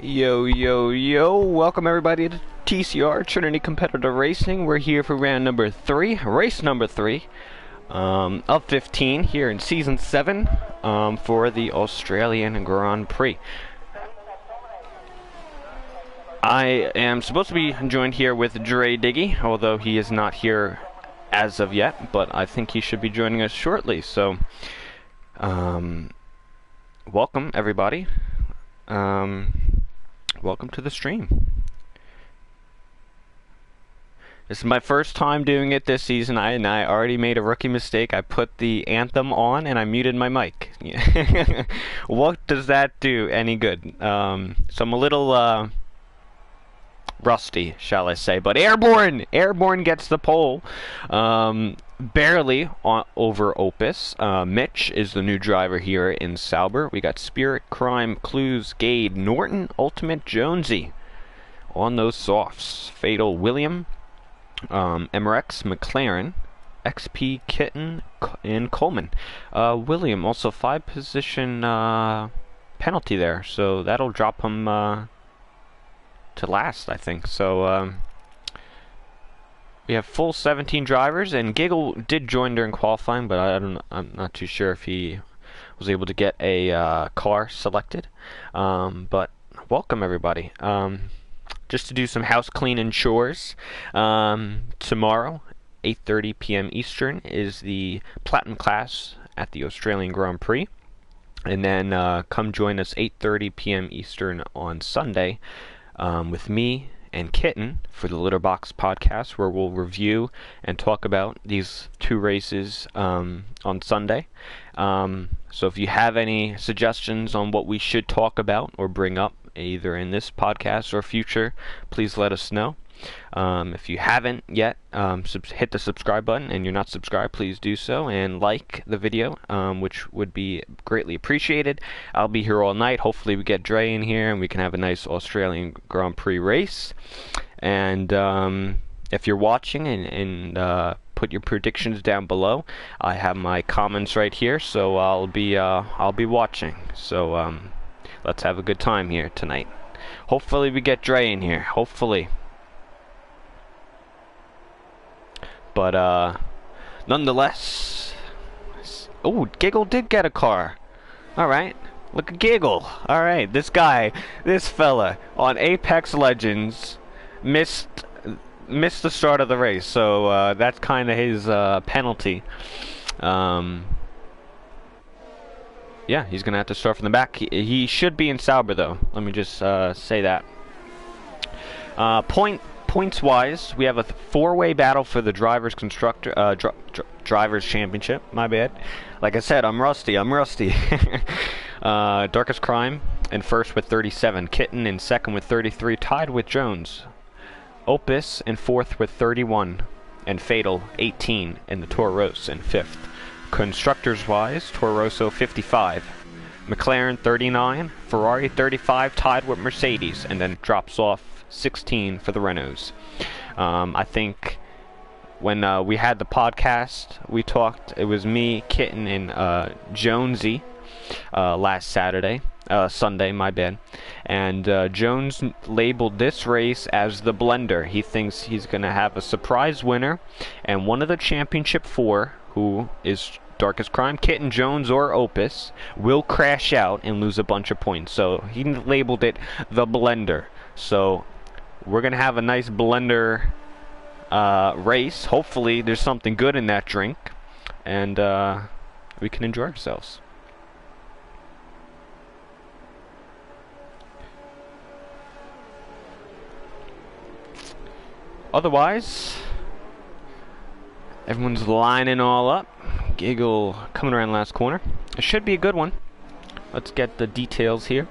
Yo, yo, yo, welcome everybody to TCR, Trinity Competitive Racing. We're here for round number 3, race number 3, of 15 here in Season 7, for the Australian Grand Prix. I am supposed to be joined here with Dre Diggy, although he is not here as of yet, but I think he should be joining us shortly, so, welcome everybody. Welcome to the stream. This is my first time doing it this season, and I already made a rookie mistake. I put the anthem on and I muted my mic. What does that do any good? So I'm a little rusty, shall I say, but Airborne gets the pole, barely over Opus. Mitch is the new driver here in Sauber. We got Spirit, Crime, Clues, Gade, Norton, Ultimate, Jonesy on those softs. Fatal, William, MRX, McLaren, XP, Kitten, and Coleman. William also 5-position penalty there, so that'll drop him to last, I think. So we have full 17 drivers, and Giggle did join during qualifying, but I'm not too sure if he was able to get a car selected. But welcome everybody. Just to do some house cleaning chores. Tomorrow, 8:30 p.m. Eastern, is the Platinum class at the Australian Grand Prix. And then come join us 8:30 p.m. Eastern on Sunday with me and Kitten for the Litterbox podcast, where we'll review and talk about these two races on Sunday. So if you have any suggestions on what we should talk about or bring up, either in this podcast or future, please let us know. If you haven't yet, hit the subscribe button, and you're not subscribed, please do so, and like the video, which would be greatly appreciated. I'll be here all night. Hopefully we get Dre in here and we can have a nice Australian Grand Prix race. And if you're watching and put your predictions down below, I have my comments right here, so I'll be watching. So let's have a good time here tonight. Hopefully we get Dre in here. Hopefully. But nonetheless, oh, Giggle did get a car. All right, look at Giggle. All right, this fella on Apex Legends missed the start of the race, so that's kind of his penalty. Yeah, he's gonna have to start from the back. He should be in Sauber though. Let me just say that. Points-wise, we have a 4-way battle for the Drivers' Championship. My bad. Like I said, I'm rusty. Darkest Crime in first with 37. Kitten in second with 33, tied with Jones. Opus in fourth with 31. And Fatal, 18, in the Toro Rosso in fifth. Constructors-wise, Toro Rosso 55. McLaren 39. Ferrari 35, tied with Mercedes, and then drops off 16 for the Renaults. I think when we had the podcast, we talked, it was me, Kitten, and Jonesy last Sunday, my bad. And Jones labeled this race as the blender. He thinks he's going to have a surprise winner, and one of the championship 4, who is Darkest Crime, Kitten, Jones, or Opus, will crash out and lose a bunch of points. So he labeled it the blender. So we're going to have a nice blender race. Hopefully there's something good in that drink, and we can enjoy ourselves. Otherwise, everyone's lining all up. Giggle coming around last corner. It should be a good one. Let's get the details here.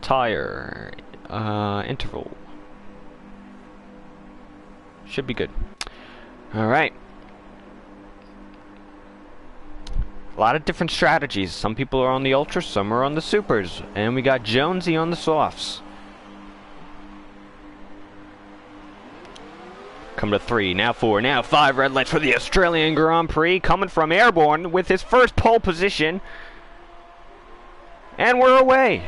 Tire, interval. Should be good. Alright. A lot of different strategies. Some people are on the ultras, some are on the supers. And we got Jonesy on the softs. Come to 3, now 4, now 5 red lights for the Australian Grand Prix. Coming from Airborne with his first pole position. And we're away.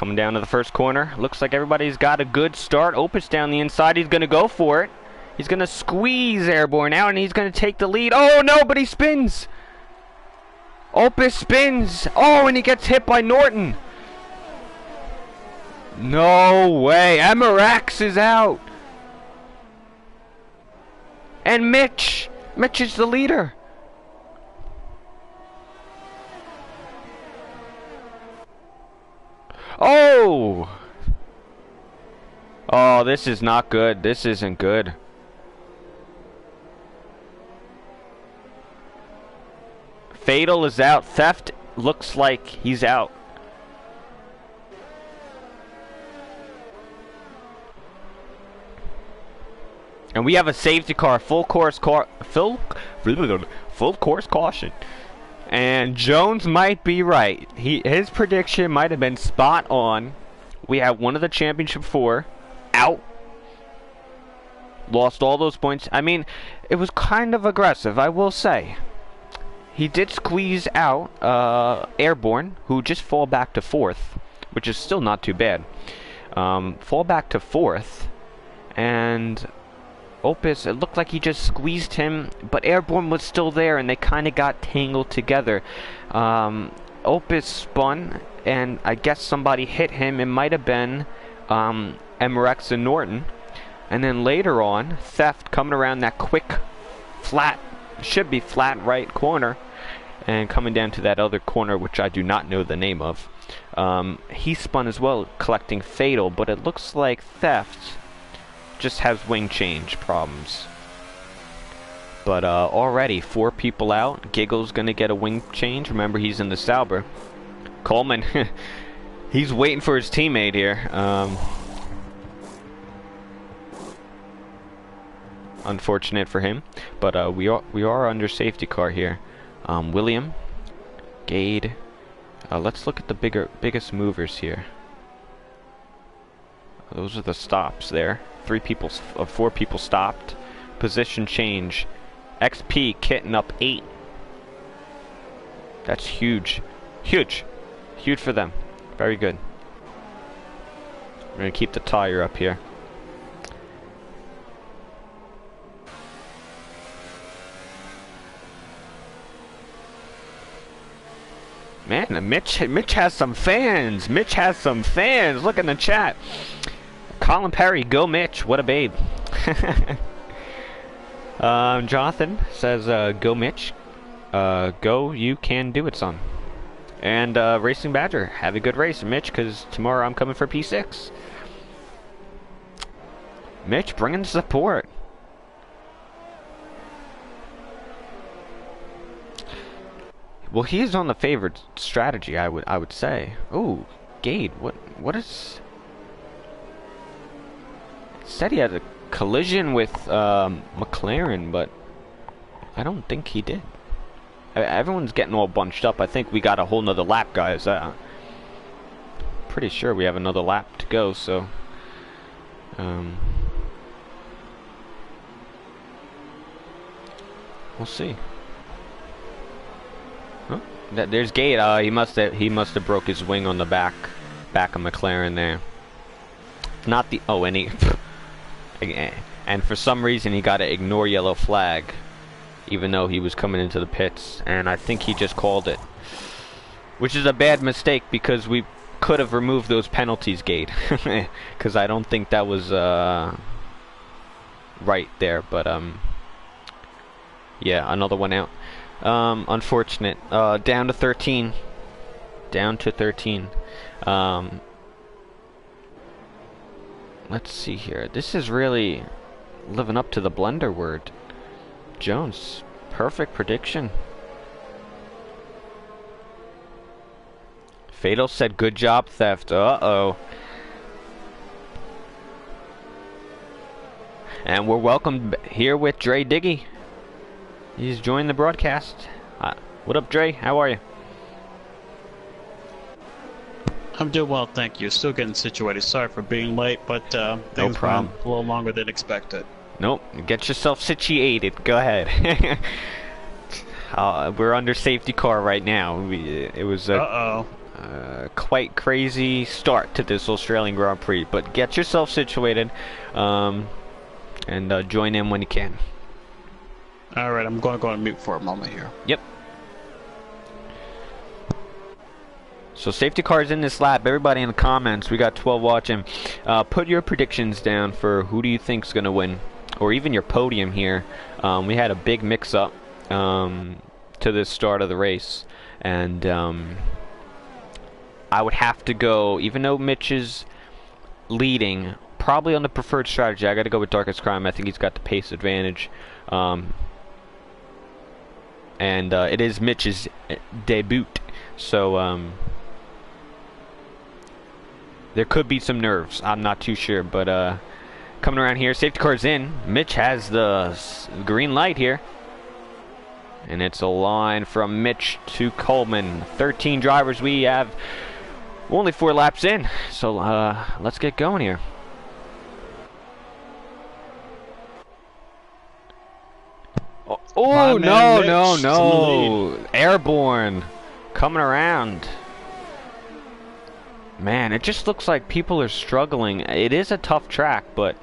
Coming down to the first corner. Looks like everybody's got a good start. Opus down the inside. He's going to go for it. He's going to squeeze Airborne out, and he's going to take the lead. Oh, no, but he spins. Opus spins. Oh, and he gets hit by Norton. No way. Emirax is out. And Mitch. Mitch is the leader. Oh! Oh, this is not good. This isn't good. Fatal is out. Theft looks like he's out. And we have a safety car, full course caution. And Jones might be right. His prediction might have been spot on. We have one of the championship 4 out. Lost all those points. I mean, it was kind of aggressive, I will say. He did squeeze out Airborne, who just fall back to 4th, which is still not too bad. Fall back to 4th, and Opus, it looked like he just squeezed him, but Airborne was still there, and they kind of got tangled together. Opus spun, and I guess somebody hit him. It might have been MRX and Norton. And then later on, Theft coming around that quick, flat, should be flat right corner, and coming down to that other corner, which I do not know the name of. He spun as well, collecting Fatal, but it looks like Theft just has wing change problems. But already 4 people out. Giggle's gonna get a wing change. Remember, he's in the Sauber. Coleman, he's waiting for his teammate here. Unfortunate for him, but we are under safety car here. William, Gade. Let's look at the biggest movers here. Those are the stops there. 4 people stopped. Position change. XP kitting up 8. That's huge. Huge. Huge for them. Very good. We're going to keep the tire up here. Man, Mitch has some fans. Mitch has some fans. Look in the chat. Colin Perry, go Mitch. What a babe. Jonathan says, go Mitch. Go, you can do it, son. And Racing Badger, have a good race, Mitch, because tomorrow I'm coming for P6. Mitch, bringing support. Well, he is on the favored strategy, I would say. Ooh, Gade, what is... Said he had a collision with McLaren, but I don't think he did. Everyone's getting all bunched up. I think we got a whole nother lap, guys. Pretty sure we have another lap to go, so we'll see. Huh? There's Gate. He must have broke his wing on the back of McLaren there. Not the and for some reason he got to ignore yellow flag, even though he was coming into the pits, and I think he just called it, which is a bad mistake because we could have removed those penalties, Gate, because I don't think that was right there. But yeah, another one out. Unfortunate. Down to 13. Down to 13. Let's see here. This is really living up to the blender word. Jones, perfect prediction. Fatal said, good job, Theft. Uh-oh. And we're welcome here with Dre Diggy. He's joined the broadcast. What up, Dre? How are you? I'm doing well, thank you. Still getting situated. Sorry for being late, but things went a little longer than expected. Nope. Get yourself situated. Go ahead. We're under safety car right now. It was. Uh-oh. quite crazy start to this Australian Grand Prix, but get yourself situated and join in when you can. Alright, I'm going to go on mute for a moment here. Yep. So safety cars in this lap. Everybody in the comments, we got 12 watching. Put your predictions down for who do you think's going to win, or even your podium here. We had a big mix-up to the start of the race, and I would have to go, even though Mitch is leading, probably on the preferred strategy. I got to go with Darkest Crime. I think he's got the pace advantage. And it is Mitch's debut, so there could be some nerves. I'm not too sure, but coming around here, safety car's in. Mitch has the green light here, and it's a line from Mitch to Coleman. 13 drivers we have. Only 4 laps in, so let's get going here. Oh, no. Airborne coming around. Man, it just looks like people are struggling. It is a tough track, but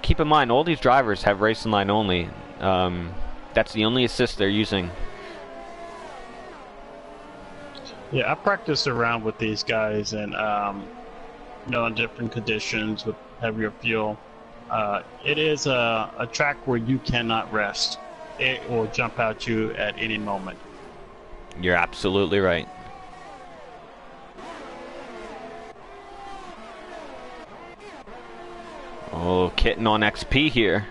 keep in mind, all these drivers have racing line only. That's the only assist they're using. Yeah, I practiced around with these guys and in different conditions with heavier fuel. It is a track where you cannot rest. It will jump at you at any moment. You're absolutely right. Oh, Kitten on XP here.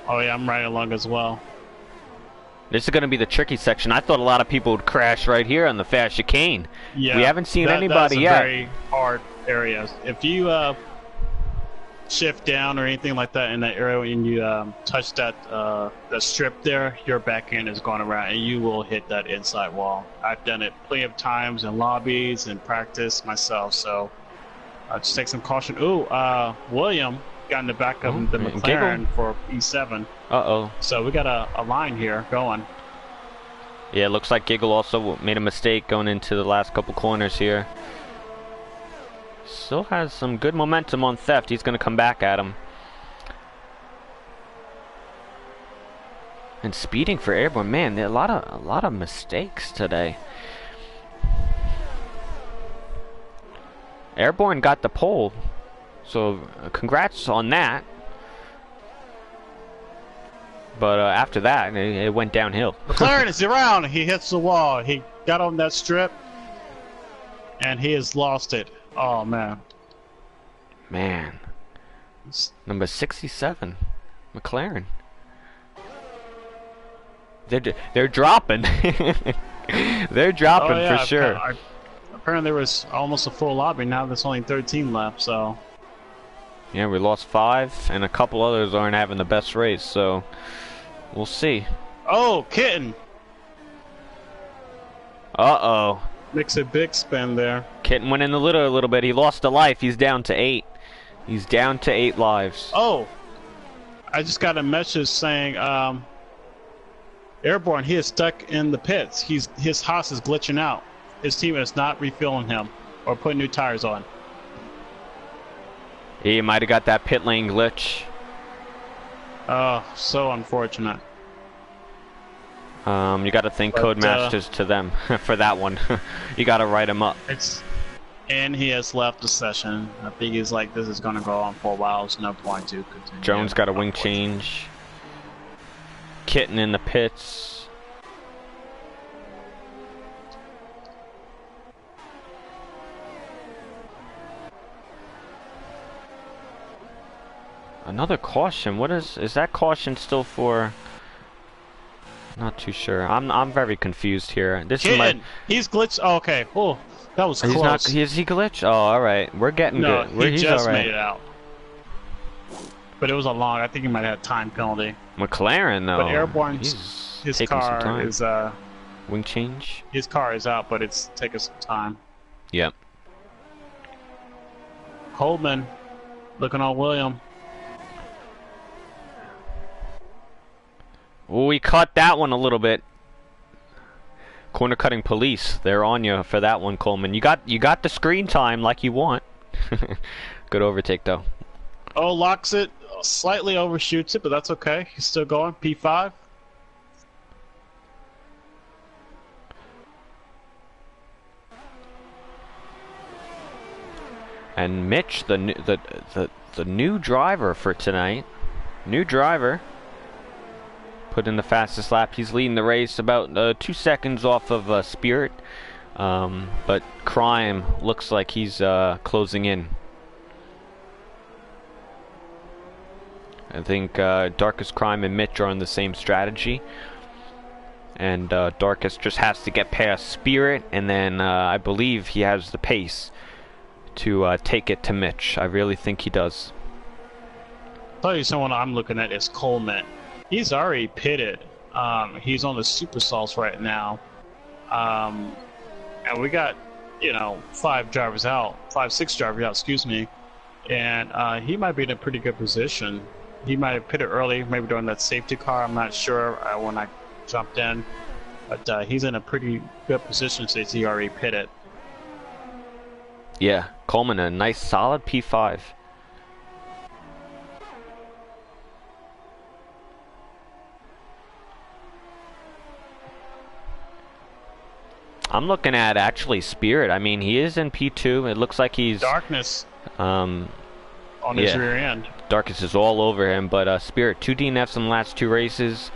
Oh yeah, I'm right along as well. This is going to be the tricky section. I thought a lot of people would crash right here on the fast chicane. Yeah, we haven't seen anybody yet. That's a very hard area. If you shift down or anything like that in that area and you touch that strip there, your back end is going around and you will hit that inside wall. I've done it plenty of times in lobbies and practice myself, so just take some caution. Ooh, William got in the back of the McLaren for P7. Uh-oh. So we got a line here going. Yeah, it looks like Giggle also made a mistake going into the last couple corners here. Still has some good momentum on Theft. He's going to come back at him. And speeding for Airborne, man, there are a lot of mistakes today. Airborne got the pole, so congrats on that. But after that, it went downhill. McLaren is around. He hits the wall. He got on that strip, and he has lost it. Oh, man. Man. Number 67, McLaren. They're dropping. They're dropping for sure. Apparently there was almost a full lobby. Now there's only 13 left, so... Yeah, we lost 5, and a couple others aren't having the best race, so... We'll see. Oh, Kitten! Uh-oh. Makes a big spin there. Kitten went in the litter a little bit. He lost a life. He's down to 8. He's down to 8 lives. Oh! I just got a message saying, Airborne, he is stuck in the pits. His Haas is glitching out. His team is not refilling him or putting new tires on. He might have got that pit lane glitch. Oh, so unfortunate. You got to thank Codemasters to them for that one. You got to write him up. And he has left the session. I think he's like, this is going to go on for a while. There's no point to continue. Jones got a wing change. Kitten in the pits. Another caution. What is that caution still for? Not too sure. I'm very confused here. This is my... He's glitched. Oh, okay. Oh, that was close. He's not. Is he glitched? Oh, all right. We're getting good. No, he just made it out. But it was a long. I think he might have had time penalty. McLaren though. But Airborne, his car is wing change. His car is out, but it's taking some time. Yep. Coleman, looking on William. Well, we caught that one a little bit. Corner cutting police. They're on you for that one, Coleman. You got the screen time like you want. Good overtake though. Oh, locks it. Slightly overshoots it, but that's okay. He's still going. P5. And Mitch, the new driver for tonight. New driver. Put in the fastest lap. He's leading the race about 2 seconds off of Spirit. But Crime looks like he's closing in. I think Darkest Crime and Mitch are on the same strategy. And Darkest just has to get past Spirit, and then I believe he has the pace to take it to Mitch. I really think he does. I'll tell you someone I'm looking at is Coleman. He's already pitted. He's on the super sauce right now. And we got, 6 drivers out, excuse me. And he might be in a pretty good position. He might have pitted early, maybe during that safety car. I'm not sure when I jumped in. But he's in a pretty good position since he already pitted. Yeah, Coleman, a nice solid P5. I'm looking at actually Spirit. I mean, he is in P2. It looks like he's Darkness on his rear end. Darkness is all over him, but Spirit 2 DNFs in the last 2 races,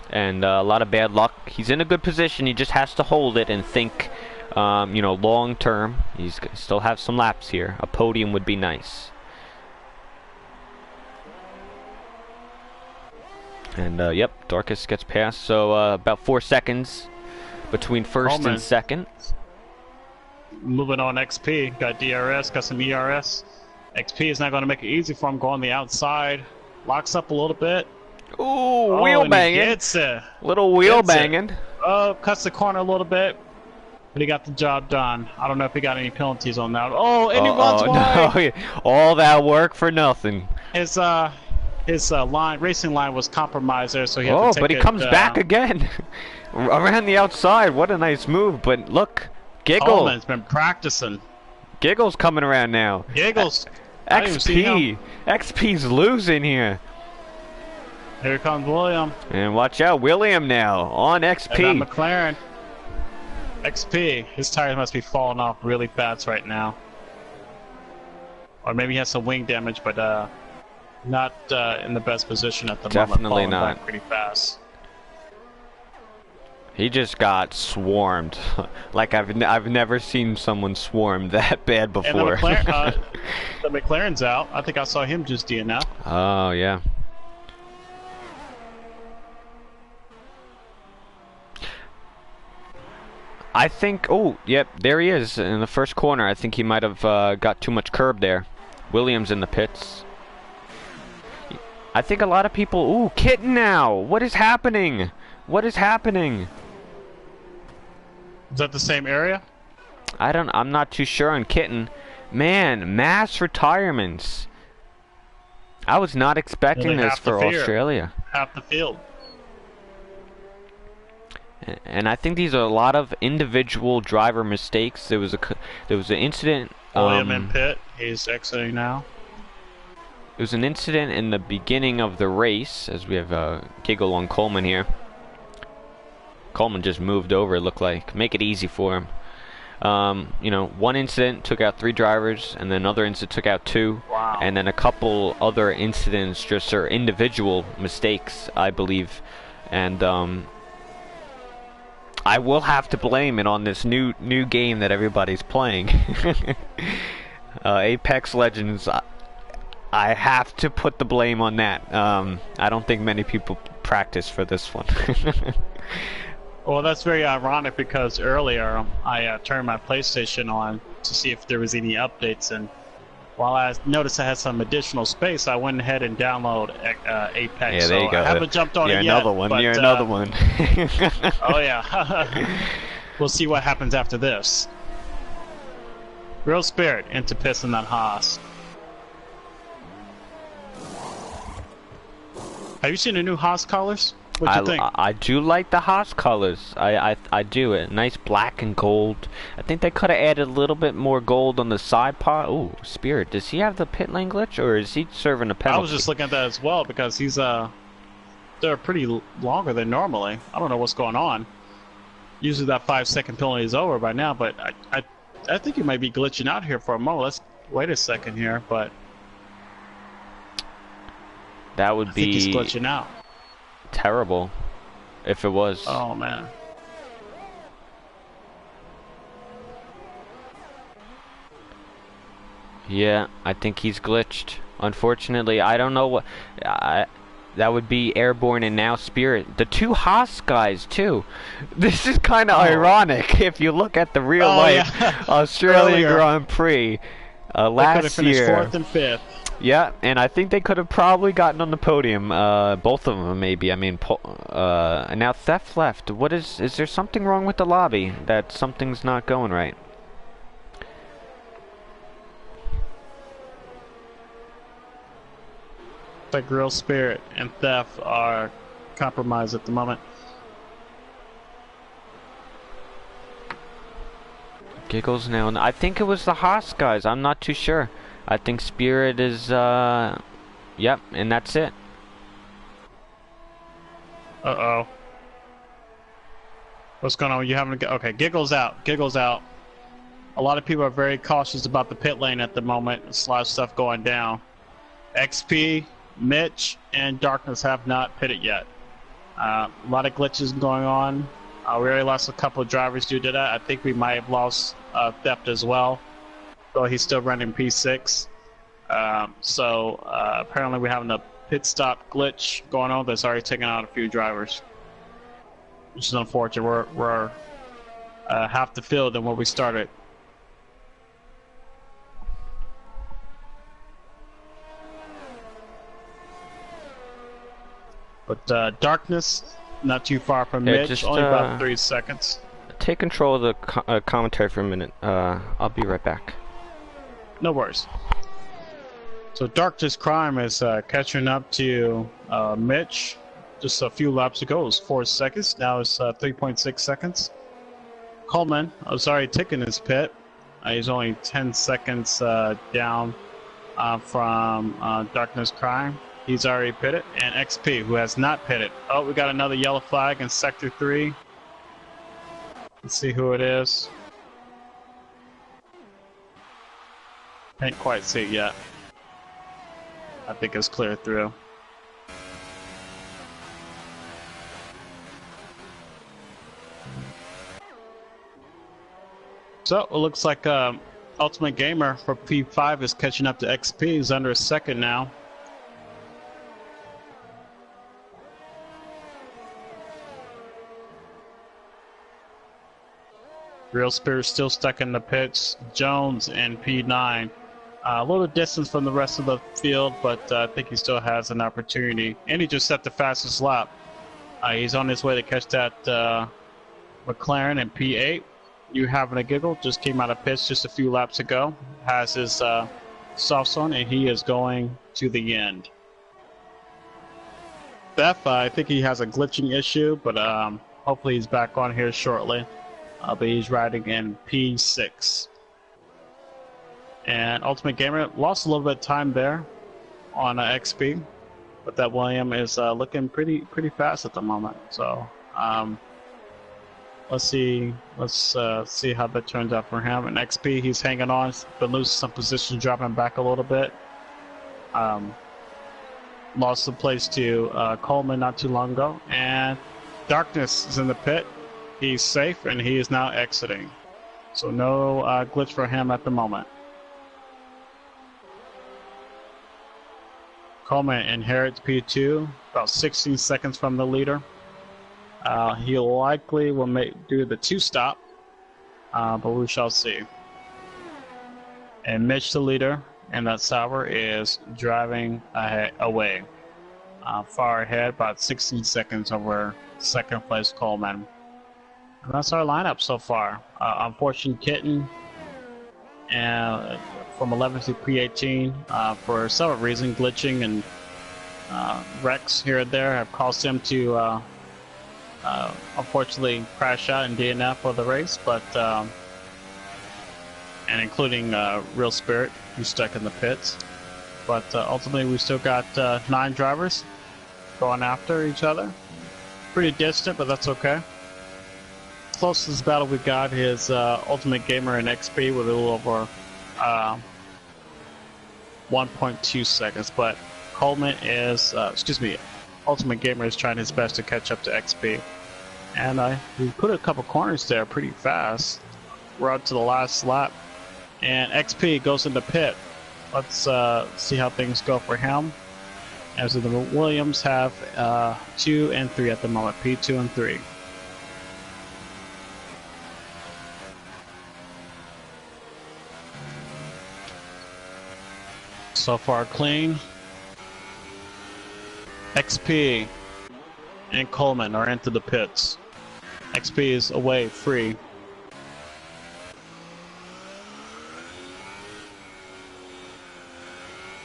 and a lot of bad luck. He's in a good position. He just has to hold it and think, long term. He's still have some laps here. A podium would be nice. And yep, Darkest gets past. So about 4 seconds between first and second. Moving on, XP got DRS, got some ERS. XP is not going to make it easy for him going the outside. Locks up a little bit. Ooh, wheel banging. Gets it. Little wheel banging. Oh, cuts the corner a little bit. But he got the job done. I don't know if he got any penalties on that. Oh, and he runs wide. No, all that work for nothing. His racing line was compromised there, so he had to take but he comes back again. Around the outside. What a nice move. But look, Giggle. Coleman's been practicing. Giggle's coming around now. Giggles. XP's losing here. Here comes William. And watch out, William now on XP. And McLaren. XP, his tires must be falling off really fast right now. Or maybe he has some wing damage, but not in the best position at the moment. Definitely not. Back pretty fast. He just got swarmed. Like I've never seen someone swarm that bad before. And the McLaren's out. I think I saw him just DNF. Oh yeah. I think. Oh, yep. There he is in the first corner. I think he might have got too much curb there. Williams in the pits. I think a lot of people. Ooh, Kitten now. What is happening? What is happening? Is that the same area? I'm not too sure on Kitten. Man, mass retirements. I was not expecting this for Australia. Half the field. And I think these are a lot of individual driver mistakes. There was an incident. William in pit. He's exiting now. There was an incident in the beginning of the race, as we have Giggle on Coleman here. Coleman just moved over, it looked like. Make it easy for him. One incident took out 3 drivers, and then another incident took out 2. Wow. And then a couple other incidents just are individual mistakes, I believe. And I will have to blame it on this new game that everybody's playing. Apex Legends, I have to put the blame on that. I don't think many people practice for this one. Well, that's very ironic because earlier I turned my PlayStation on to see if there was any updates, and while I noticed I had some additional space, I went ahead and downloaded Apex. Yeah, there you go. I haven't jumped on it yet. You're another one. Oh yeah. We'll see what happens after this. Real Spirit into pissing that Haas. Have you seen the new Haas colors? What you think? I do like the Haas colors. I do it. Nice black and gold. I think they could have added a little bit more gold on the side part. Ooh, Spirit. Does he have the pit lane glitch, or is he serving a penalty? I was just looking at that as well because they're pretty longer than normally. I don't know what's going on. Usually that 5-second penalty is over by now, but I think he might be glitching out here for a moment. Let's wait a second here, but that would be I think he's glitching out. Terrible if it was. Oh man. Yeah, I think he's glitched. Unfortunately, I don't know what. That would be Airborne and now Spirit. The two Haas guys, too. This is kind of ironic if you look at the real life Australian Grand Prix last year. 4th and 5th. Yeah, and I think they could have probably gotten on the podium. Both of them, maybe. I mean, and now Theft left. What is there something wrong with the lobby? That something's not going right? Like Real Spirit and Theft are compromised at the moment. Giggles now. I think it was the Haas guys. I'm not too sure. I think Spirit is, yep, and that's it. Uh-oh. What's going on? You having to okay, Giggles out. Giggles out. A lot of people are very cautious about the pit lane at the moment. There's a lot of stuff going down. XP, Mitch, and Darkness have not pitted yet. A lot of glitches going on. We already lost a couple of drivers due to that. I think we might have lost Theft as well. Though he's still running P6. Apparently we're having a pit stop glitch going on that's already taken out a few drivers. Which is unfortunate. We're half the field than what we started. But Darkness, not too far from Mitch, just, only about 3 seconds. Take control of the commentary for a minute. I'll be right back. No worries. So Darkness Crime is catching up to Mitch. Just a few laps ago, it was 4 seconds. Now it's 3.6 seconds. Coleman, taking his pit. He's only 10 seconds down from Darkness Crime. He's already pitted. And XP, who has not pitted. Oh, we got another yellow flag in Sector 3. Let's see who it is. Can't quite see it yet. I think it's clear through. So it looks like Ultimate Gamer for P5 is catching up to XP. He's under a second now. Real Spirit still stuck in the pits. Jones and P9. A little distance from the rest of the field, but I think he still has an opportunity. And he just set the fastest lap. He's on his way to catch that McLaren in P8. You having a giggle? Just came out of pits just a few laps ago. Has his softs on, and he is going to the end. Beth, I think he has a glitching issue, but hopefully he's back on here shortly. But he's riding in P6. And Ultimate Gamer lost a little bit of time there on XP, but that William is looking pretty fast at the moment. So let's see how that turns out for him. And XP, he's hanging on, been losing some position, dropping back a little bit. Lost the place to Coleman not too long ago, and Darkness is in the pit. He's safe, and he is now exiting. So no glitch for him at the moment. Coleman inherits P2, about 16 seconds from the leader. He likely will do the 2-stop, but we shall see. And Mitch, the leader, and that Sauber is driving away. Far ahead, about 16 seconds over second place Coleman. And that's our lineup so far. Unfortunate Kitten and from 11 to P18 for some reason glitching and wrecks here and there have caused him to unfortunately crash out and DNF for the race, but and including Real Spirit, who's stuck in the pits. But ultimately, we still got 9 drivers going after each other. Pretty distant, but that's okay. Closest battle we got is Ultimate Gamer and XP with a little over 1.2 seconds. But Coleman is, Ultimate Gamer is trying his best to catch up to XP. And we put a couple corners there pretty fast. We're up to the last lap. And XP goes into pit. Let's see how things go for him. As the Williams have 2 and 3 at the moment. P2 and 3. So far clean. XP and Coleman are into the pits. XP is away, free.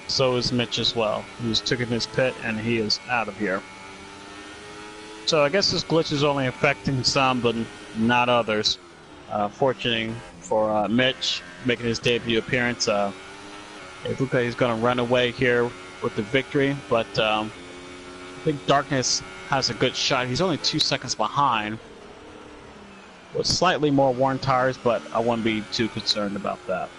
So is Mitch as well, who's taken his pit and he is out of here. So I guess this glitch is only affecting some, but not others. Fortunately for Mitch, making his debut appearance, it looks like he's going to run away here with the victory, but I think Darkness has a good shot. He's only 2 seconds behind, with slightly more worn tires, but I wouldn't be too concerned about that.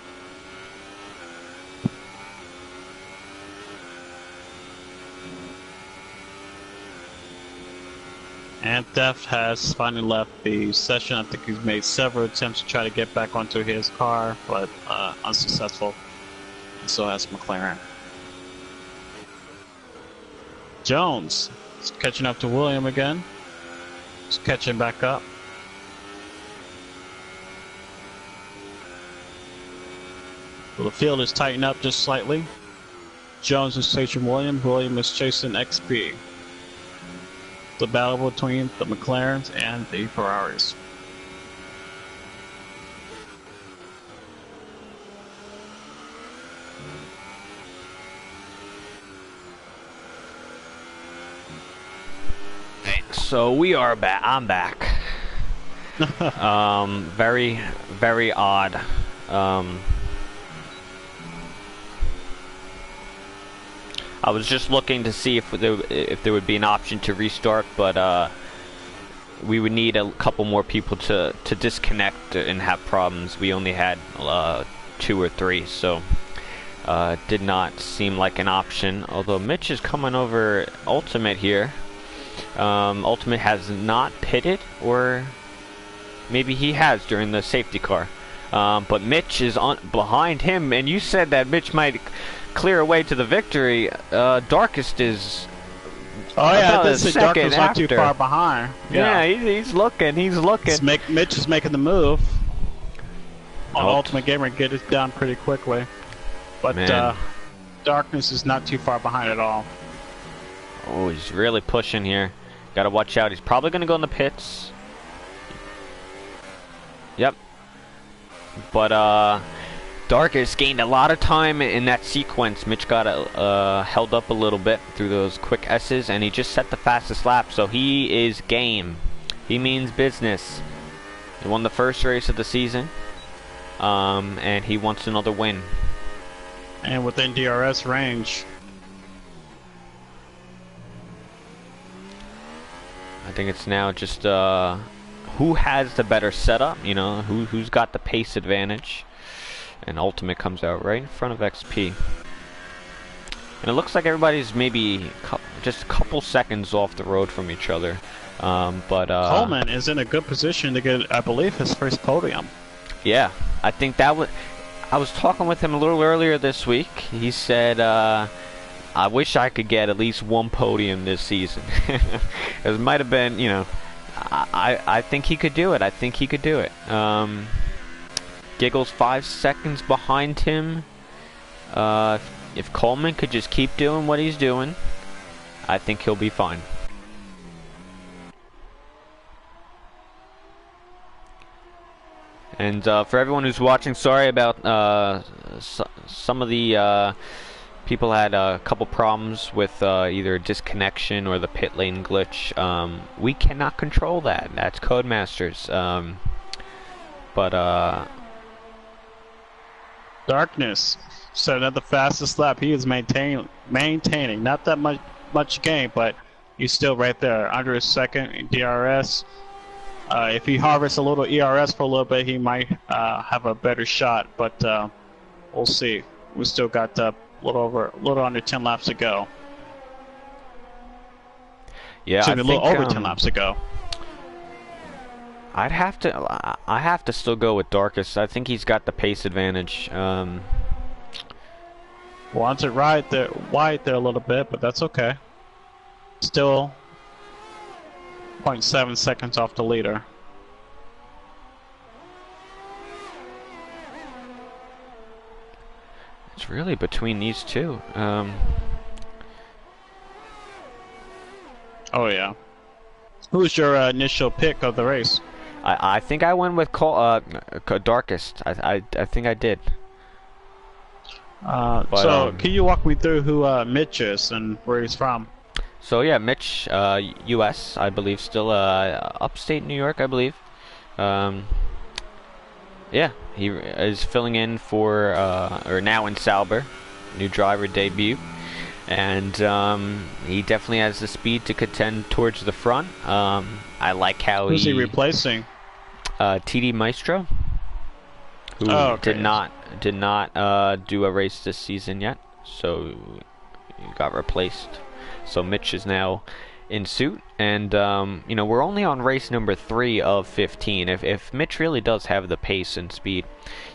And Theft has finally left the session. I think he's made several attempts to try to get back onto his car, but unsuccessful. And so has McLaren. Jones is catching up to William again. He's catching back up. Well, the field is tightened up just slightly. Jones is chasing William. William is chasing XP. The battle between the McLarens and the Ferraris. So we are back. I'm back. Very, very odd. I was just looking to see if there would be an option to restart, but we would need a couple more people to disconnect and have problems. We only had 2 or 3, so did not seem like an option. Although Mitch is coming over Ultimate here. Ultimate has not pitted, or maybe he has during the safety car. But Mitch is behind him, and you said that Mitch might clear away to the victory. Darkest is Darkest not too far behind. Yeah, he's looking. Mitch is making the move on Ultimate Gamer and get it down pretty quickly. But Darkness is not too far behind at all. Oh, he's really pushing here. Gotta watch out. He's probably gonna go in the pits. Yep. But Darkest gained a lot of time in that sequence. Mitch got held up a little bit through those quick S's, and he just set the fastest lap, so he is game. He means business. He won the first race of the season, and he wants another win. And within DRS range. I think it's now just who has the better setup, you know, who's got the pace advantage. And Ultimate comes out right in front of XP. And it looks like everybody's maybe just a couple seconds off the road from each other. But Coleman is in a good position to get, I believe, his first podium. Yeah, I think that would. I was talking with him a little earlier this week. He said, I wish I could get at least 1 podium this season. It might have been, you know, I think he could do it. I think he could do it. Giggles 5 seconds behind him. If Coleman could just keep doing what he's doing, I think he'll be fine. And for everyone who's watching, sorry about some of the People had a couple problems with either disconnection or the pit lane glitch. We cannot control that. That's Codemasters. But Darkness set at the fastest lap. He is maintaining not that much gain, but he's still right there under a second DRS. If he harvests a little ERS for a little bit, he might have a better shot. But we'll see. We still got a little under 10 laps to go. yeah, I A little think, over 10 laps to go. I have to still go with Darkus. I think he's got the pace advantage. Wants it wide there a little bit, but that's okay. Still 0.7 seconds off the leader. It's really between these two. Oh yeah. Who's your initial pick of the race? I think I went with Darkest. I think I did. So can you walk me through who Mitch is and where he's from? So yeah, Mitch, U.S. I believe, still upstate New York, I believe. Yeah, he is filling in for or now in Sauber, new driver debut, and he definitely has the speed to contend towards the front. I like how Who's he replacing? TD Maestro, who did not do a race this season yet, so he got replaced. So Mitch is now in suit, and you know, we're only on race number 3 of 15. If Mitch really does have the pace and speed,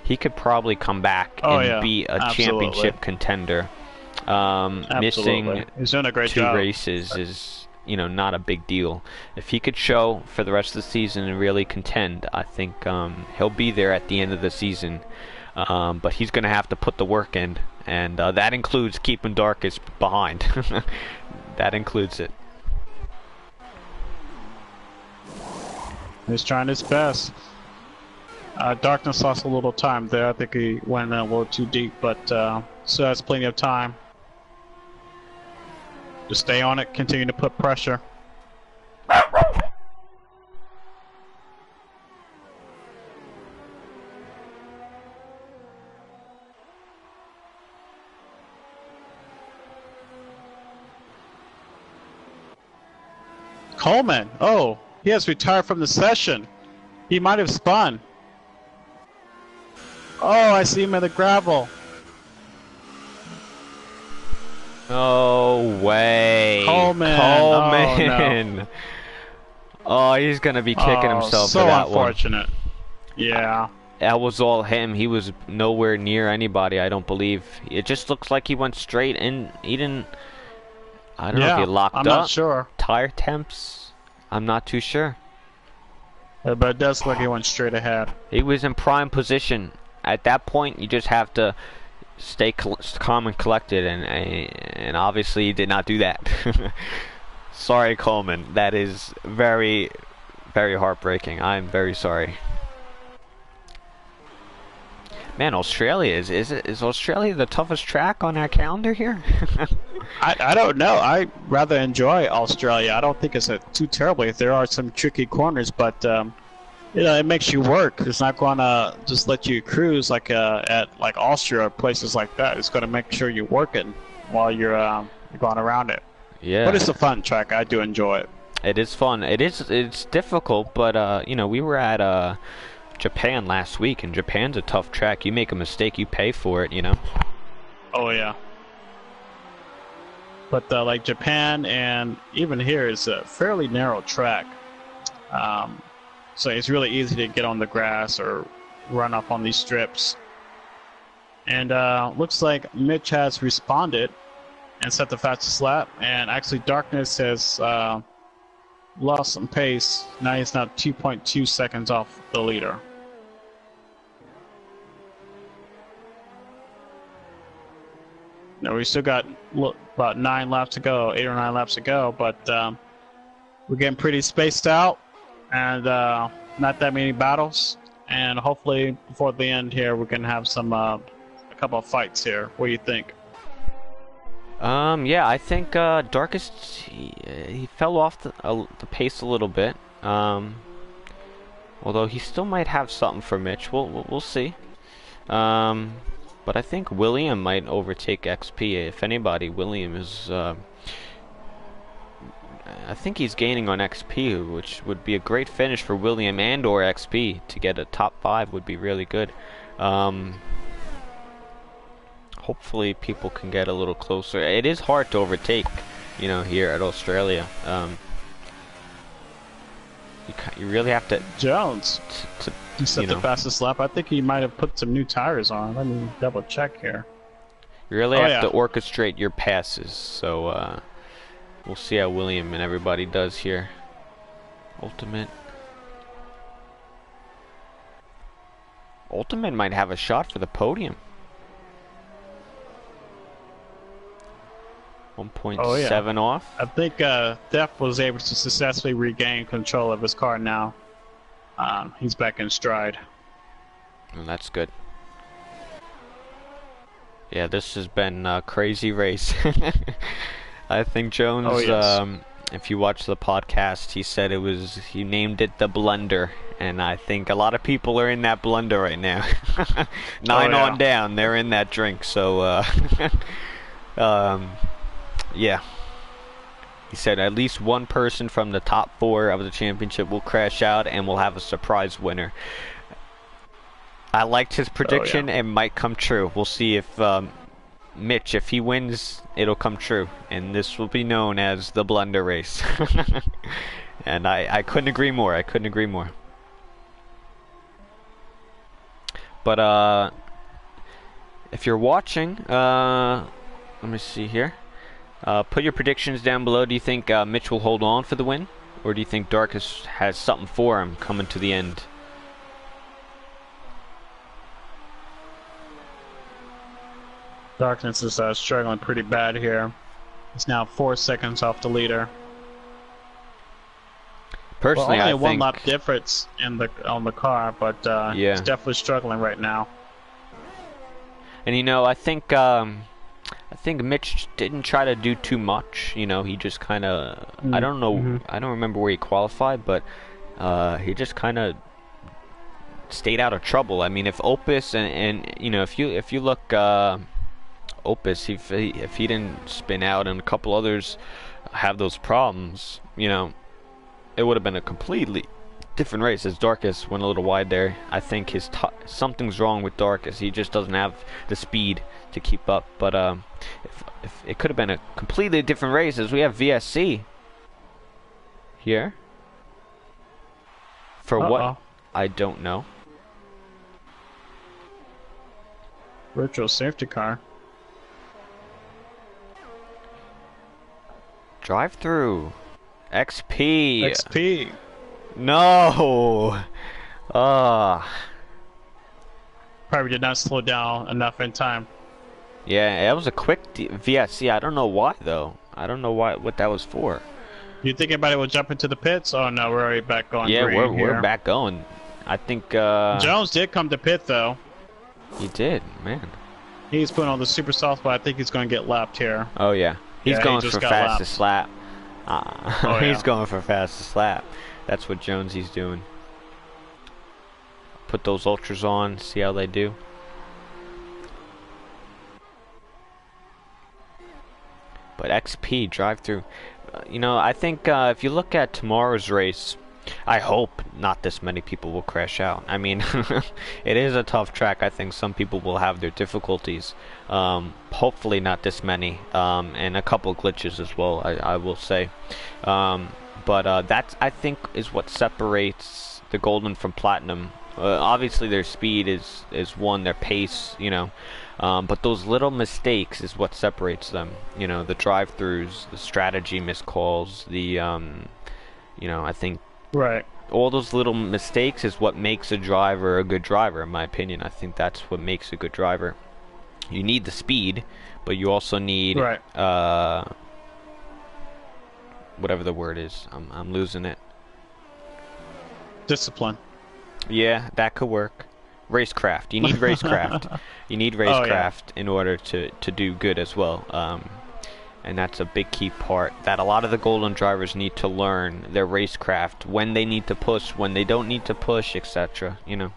he could probably come back and be a championship contender. Missing he's doing a great 2 job. races is, you know, not a big deal. If he could show for the rest of the season and really contend, I think he'll be there at the end of the season. But he's going to have to put the work in, and that includes keeping Darkus behind. That includes it. He's trying his best. Darkness lost a little time there. I think he went a little too deep, but still has plenty of time. Just stay on it, continue to put pressure. Coleman, oh, he has retired from the session. He might have spun. Oh, I see him in the gravel. No way. Coleman. Oh, no. Oh, he's going to be kicking himself for that one. So unfortunate. Yeah. That was all him. He was nowhere near anybody, I don't believe. It just looks like he went straight and he didn't... I don't know if he locked up. I'm not sure. Tire temps? I'm not too sure. But it does look like he went straight ahead. He was in prime position. At that point, you just have to stay calm and collected, and obviously he did not do that. Sorry, Coleman. That is very, very heartbreaking. I'm very sorry. Man, Australia is Australia the toughest track on our calendar here? I don't know. I rather enjoy Australia. I don't think it's too terribly. There are some tricky corners, but you know, it makes you work. It's not going to just let you cruise like at like Austria or places like that. It's going to make sure you're working while you're going around it. Yeah. But it's a fun track. I do enjoy it. It is fun. It's difficult, but you know, we were at Japan last week, and Japan's a tough track. You make a mistake, you pay for it, you know. Oh yeah. But like Japan and even here is a fairly narrow track. So it's really easy to get on the grass or run up on these strips. And looks like Mitch has responded and set the fastest lap. And actually Darkness has lost some pace. Now he's now 2.2 seconds off the leader. No, we still got about 9 laps to go, 8 or 9 laps to go, but we're getting pretty spaced out and not that many battles. And hopefully before the end here, we can have some a couple of fights here. What do you think? Yeah, I think Darkest he fell off the pace a little bit. Although he still might have something for Mitch. We'll see. Um, but I think William might overtake XP. If anybody, William is. I think he's gaining on XP, which would be a great finish for William and or XP. To get a top 5 would be really good. Hopefully people can get a little closer. It is hard to overtake, here at Australia. You really have to. Jones. He set the fastest lap. I think he might have put some new tires on. Let me double check here. You really have to orchestrate your passes. So we'll see how William and everybody does here. Ultimate might have a shot for the podium. 1.7 off. I think Def was able to successfully regain control of his car now. He's back in stride. Well, that's good. Yeah, this has been a crazy race. I think Jones, if you watch the podcast, he said he named it the blunder. And I think a lot of people are in that blunder right now. 9 on down, they're in that drink. So, yeah. He said at least one person from the top 4 of the championship will crash out and we'll have a surprise winner. I liked his prediction. It might come true. We'll see if Mitch, if he wins, it'll come true. And this will be known as the blunder race. And I couldn't agree more. I couldn't agree more. But if you're watching, let me see here. Put your predictions down below. Do you think Mitch will hold on for the win? Or do you think Darkest has something for him coming to the end? Darkness is struggling pretty bad here. He's now 4 seconds off the leader. Personally, only I a one think lap difference on the car, but he's definitely struggling right now. And I think Mitch didn't try to do too much. He just kind of I don't know. I don't remember where he qualified, but he just kind of stayed out of trouble. I mean, if Opus and if you look Opus, if he didn't spin out and a couple others have those problems, it would have been a completely different race. As Darkest went a little wide there. I think something's wrong with Darkest. He just doesn't have the speed to keep up. But if it could have been a completely different race, as we have VSC here for what I don't know. Virtual safety car. Drive through. XP. No. Probably did not slow down enough in time. Yeah, it was a quick VSC. I don't know why though. I don't know what that was for. You think anybody will jump into the pits? Oh no, we're already back going. Yeah, we're back going. I think Jones did come to pit though. He did, man. He's putting on the super soft, but I think he's going to get lapped here. Oh yeah, he's going for fastest lap. He's going for fastest lap. That's what Jonesy's doing. Put those ultras on, see how they do. But XP drive through. I think if you look at tomorrow's race, I hope not this many people will crash out. I mean, it is a tough track. I think some people will have their difficulties. Hopefully not this many. And a couple glitches as well, I will say. But that, I think, is what separates the Golden from Platinum. Obviously their speed is one, their pace, but those little mistakes is what separates them. The drive-throughs, the strategy miscalls, the I think right. All those little mistakes is what makes a driver a good driver, in my opinion. I think that's what makes a good driver. You need the speed, but you also need whatever the word is. I'm losing it. Discipline. Yeah, that could work. Racecraft. You need racecraft. You need racecraft in order to do good as well. And that's a big key part that a lot of the Golden drivers need to learn their racecraft, when they need to push, when they don't need to push, etc. You know,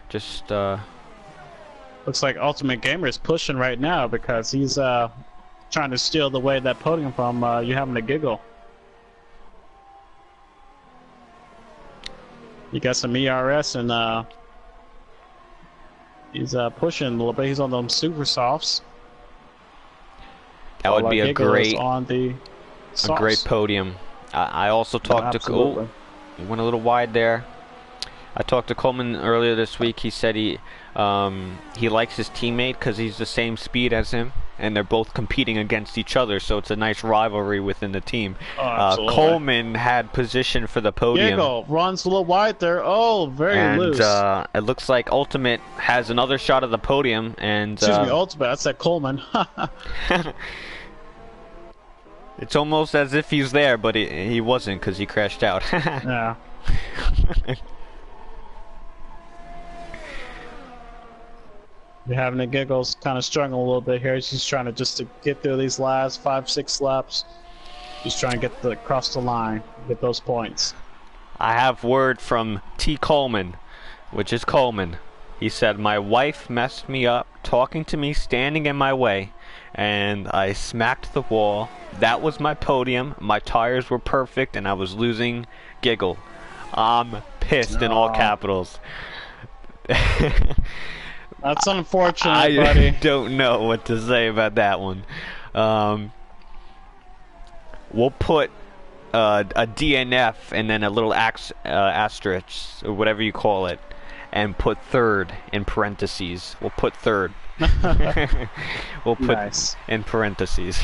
just Looks like Ultimate Gamer is pushing right now because he's trying to steal the way that podium from you having a giggle. You got some ERS and he's pushing a little bit. He's on them super softs. that would be a great on the podium. I also talked to Cole. He went a little wide there. I talked to Coleman earlier this week. He said he likes his teammate because he's the same speed as him, and they're both competing against each other, so it's a nice rivalry within the team. Coleman had position for the podium. Giggle runs a little wide there. Oh, very loose. It looks like Ultimate has another shot of the podium. And excuse me, Ultimate. That's that Coleman. It's almost as if he's there, but he wasn't because he crashed out. Yeah. You're having the giggles, kind of struggling a little bit here. She's trying to just to get through these last 5-6 laps. She's trying to get across the line, get those points. I have word from T. Coleman, which is Coleman. He said, "My wife messed me up, talking to me, standing in my way, and I smacked the wall. That was my podium. My tires were perfect, and I was losing. Giggle. I'm pissed," in all capitals. That's unfortunate, buddy. I don't know what to say about that one. We'll put a DNF and then a little asterisk, or whatever you call it, and put third in parentheses. We'll put third. We'll put nice. In parentheses.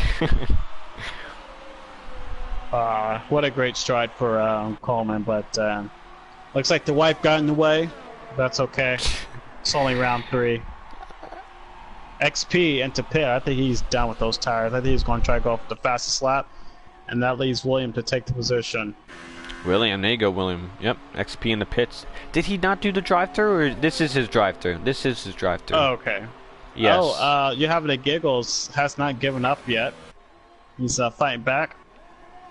What a great stride for Coleman, but looks like the wife got in the way. That's okay. It's only round 3. XP into pit. I think he's done with those tires. I think he's going to try to go for the fastest lap, and that leaves William to take the position. William, there you go, William. Yep, XP in the pits. Did he not do the drive-through, or this is his drive-through? This is his drive-through. Oh, okay. Yes. Oh, you having the giggles has not given up yet. He's fighting back.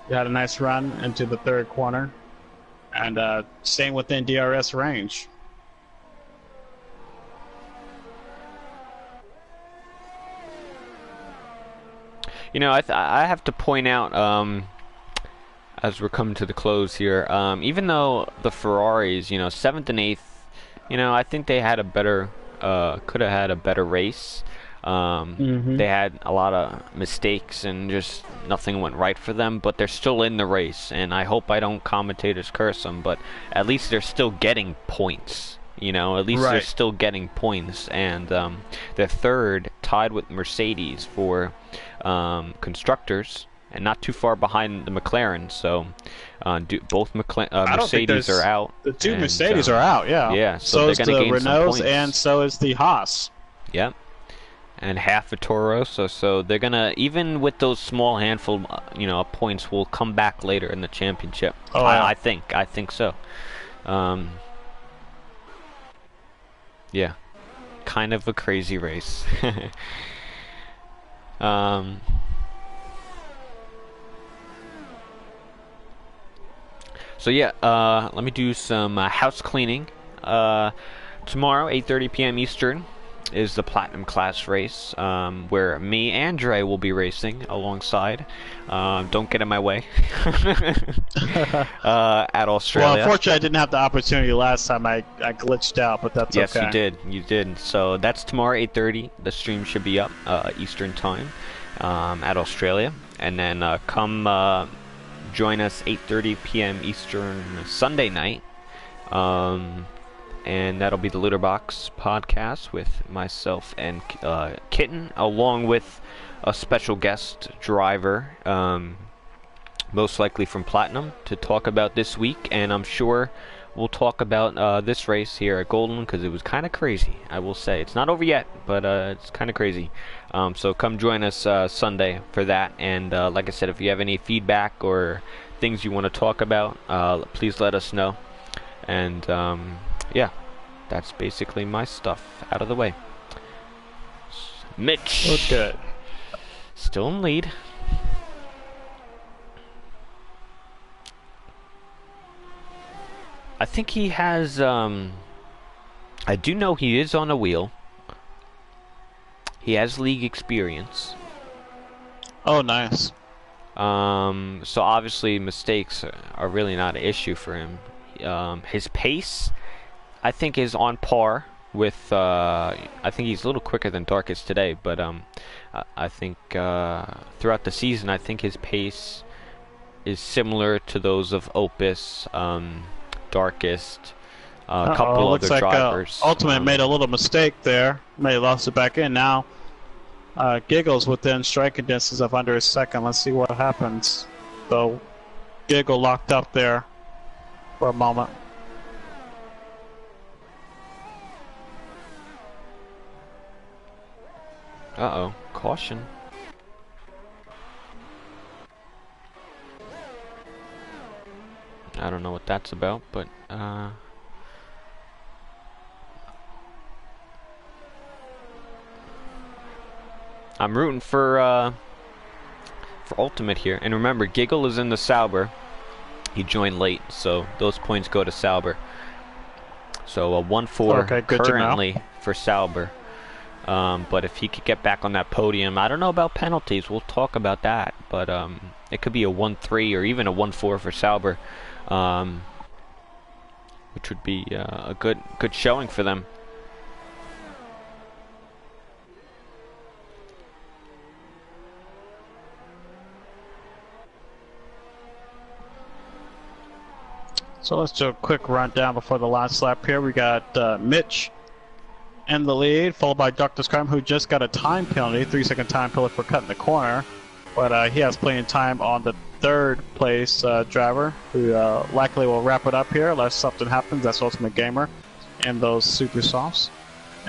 He had a nice run into the 3rd corner, and staying within DRS range. You know, I have to point out, as we're coming to the close here, even though the Ferraris, 7th and 8th, I think they had a better, could have had a better race. They had a lot of mistakes and just nothing went right for them, but they're still in the race, and I hope I don't commentators curse them, but at least they're still getting points. At least they're still getting points, and they're 3rd, tied with Mercedes for constructors, and not too far behind the McLaren. So both Mercedes are out. The 2 Mercedes are out, yeah. Yeah, so they're going to gain some points. And so is the Haas. Yep. And half a Toro, so they're going to, even with those small handful, points, will come back later in the championship. Oh, yeah. I think so. Yeah, kind of a crazy race. So yeah, let me do some house cleaning. Tomorrow, 8:30 p.m. Eastern, is the Platinum Class race, where me and Dre will be racing alongside. Don't get in my way. At Australia. Well, unfortunately, I didn't have the opportunity last time. I glitched out, but that's yes, okay. Yes, you did. So that's tomorrow, 8:30. The stream should be up Eastern time at Australia. And then come join us 8:30 p.m. Eastern Sunday night. And that'll be the Litterbox podcast with myself and Kitten, along with a special guest driver, most likely from Platinum, to talk about this week. And I'm sure we'll talk about this race here at Golden, because it was kind of crazy, I will say. It's not over yet, but it's kind of crazy. So come join us Sunday for that. And like I said, if you have any feedback or things you want to talk about, please let us know. And yeah, that's basically my stuff out of the way. Mitch. Okay. Still in lead. I think he has. I do know he is on a wheel. He has league experience. Oh, nice. So obviously mistakes are really not an issue for him. His pace, I think, is on par with. I think he's a little quicker than Darkest today, but I think throughout the season, I think his pace is similar to those of Opus, Darkest, a couple looks other like drivers. Ultimate made a little mistake there. May have lost it back in now. Giggle's within striking distance of under a second. Let's see what happens. So Giggle locked up there for a moment. Uh-oh, caution. I don't know what that's about, but I'm rooting for Ultimate here. And remember, Giggle is in the Sauber. He joined late, so those points go to Sauber. So a 1-4 Okay, good currently for Sauber. But if he could get back on that podium, I don't know about penalties. We'll talk about that. But it could be a 1-3 or even a 1-4 for Sauber, which would be a good showing for them. So let's do a quick rundown before the last lap here. We got Mitch in the lead, followed by Dr. Scrum, who just got a time penalty, 3-second time penalty for cutting the corner. But he has plenty of time on the third place driver, who likely will wrap it up here unless something happens. That's Ultimate Gamer and those Super Softs.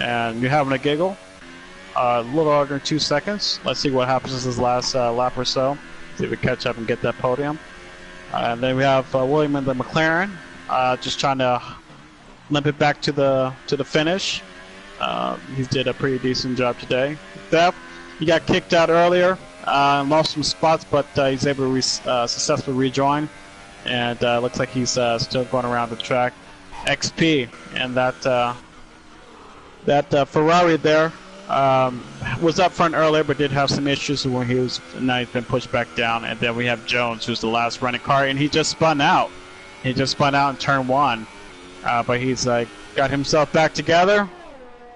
And you're having a Giggle. A little under 2 seconds. Let's see what happens in this last lap or so. See if we catch up and get that podium. And then we have William in the McLaren, just trying to limp it back to the finish. He did a pretty decent job today. Theft, he got kicked out earlier, lost some spots, but he's able to successfully rejoin. And looks like he's still going around the track. XP and that Ferrari there was up front earlier, but did have some issues when he was. Now he's been pushed back down, and then we have Jones, who's the last running car, and he just spun out. He just spun out in turn one, but he's got himself back together.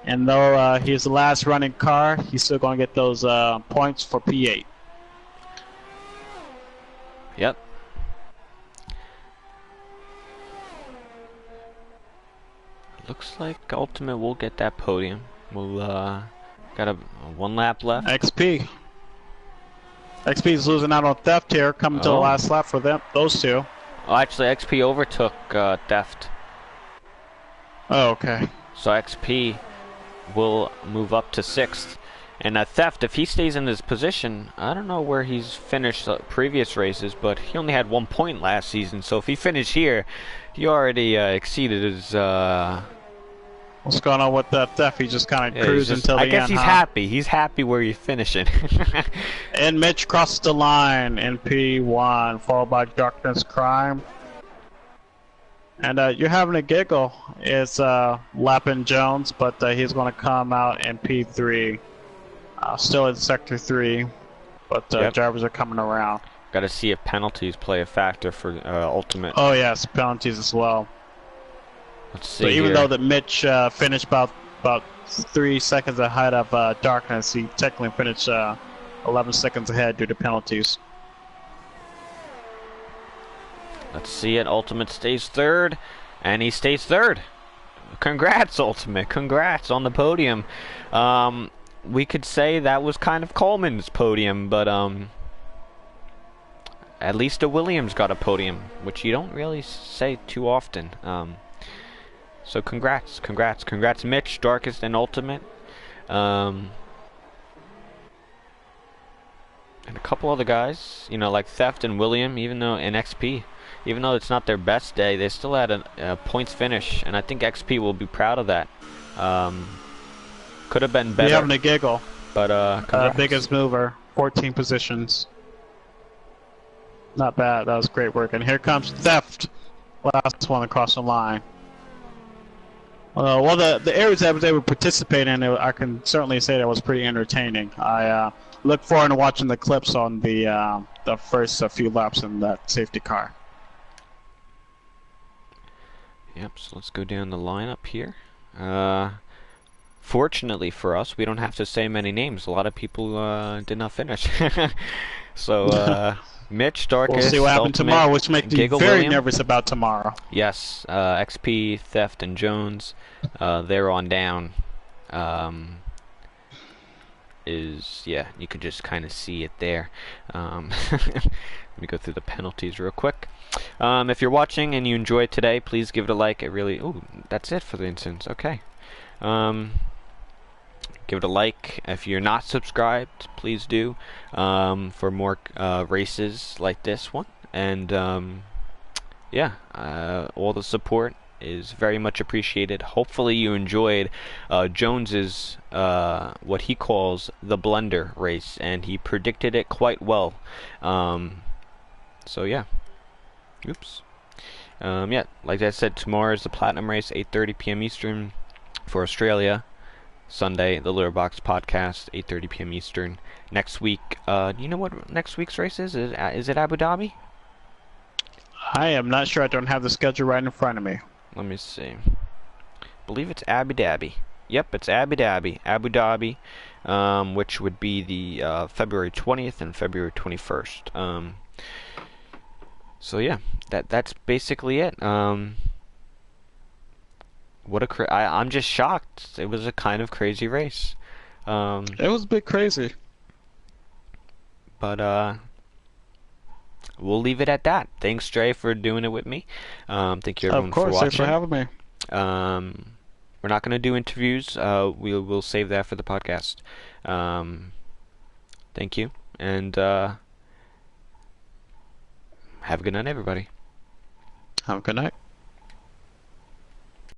And though he's the last running car, he's still going to get those points for P8. Yep. Looks like Ultimate will get that podium. We'll got a 1 lap left. XP. XP's losing out on Theft here, coming to the last lap for them. Those two. Oh, actually, XP overtook Theft. Oh, okay. So XP will move up to 6th. And Theft, if he stays in this position, I don't know where he's finished previous races, but he only had 1 point last season. So if he finished here, he already exceeded his... What's going on with that Theft? He just kind of cruised until the end. I guess he's happy. He's happy where he's finishing. And Mitch crosses the line in P1, followed by Darkness Crime. And you're having a Giggle. It's lapping Jones, but he's going to come out in P3. Still in Sector 3, but drivers are coming around. Got to see if penalties play a factor for Ultimate. Oh yes, penalties as well. Let's see. So even though that Mitch finished about 3 seconds ahead of Darkness, he technically finished 11 seconds ahead due to penalties. Let's see it. Ultimate stays 3rd, and he stays 3rd. Congrats, Ultimate. Congrats on the podium. We could say that was kind of Coleman's podium, but at least a Williams got a podium, which you don't really say too often. So congrats, Mitch, Darkest, and Ultimate. And a couple other guys, you know, like Theft and William, even though in XP, even though it's not their best day, they still had a points finish, and I think XP will be proud of that. Could have been better. You're having a Giggle. But biggest mover, 14 positions. Not bad. That was great work. And here comes Theft. last one across the line. Well, the areas I was able to participate in, I can certainly say that was pretty entertaining. I look forward to watching the clips on the first few laps in that safety car. Yep, so let's go down the lineup here. Fortunately for us, we don't have to say many names. A lot of people did not finish. So, Mitch, We'll see Darkus, what happens Ultimate, tomorrow, which makes me Giggle very William. nervous about tomorrow. Yes, XP, Theft, and Jones, they're on down. Yeah, you could just kind of see it there. Let me go through the penalties real quick. If you're watching and you enjoyed today, please give it a like. It really... Ooh, that's it for the instance. Okay. Give it a like. If you're not subscribed, please do, for more races like this one. And yeah, all the support is very much appreciated. Hopefully you enjoyed Jones's what he calls the blender race, and he predicted it quite well. So yeah. Oops. Yeah, like I said, tomorrow is the Platinum race, 8:30 p.m. Eastern for Australia. Sunday, the Litter Box podcast, 8:30 p.m. Eastern. Next week, do you know what next week's race is? Is it Abu Dhabi? I am not sure. I don't have the schedule right in front of me. Let me see. I believe it's Abu Dhabi. Yep, it's Abu Dhabi. Abu Dhabi, which would be the February 20th and February 21st. So yeah, that's basically it. I'm just shocked. It was a kind of crazy race. It was a bit crazy. But we'll leave it at that. Thanks, Dre, for doing it with me. Thank you, everyone, Of course, for thanks watching. for having me. We're not going to do interviews. We'll save that for the podcast. Thank you, and have a good night, everybody. Have a good night.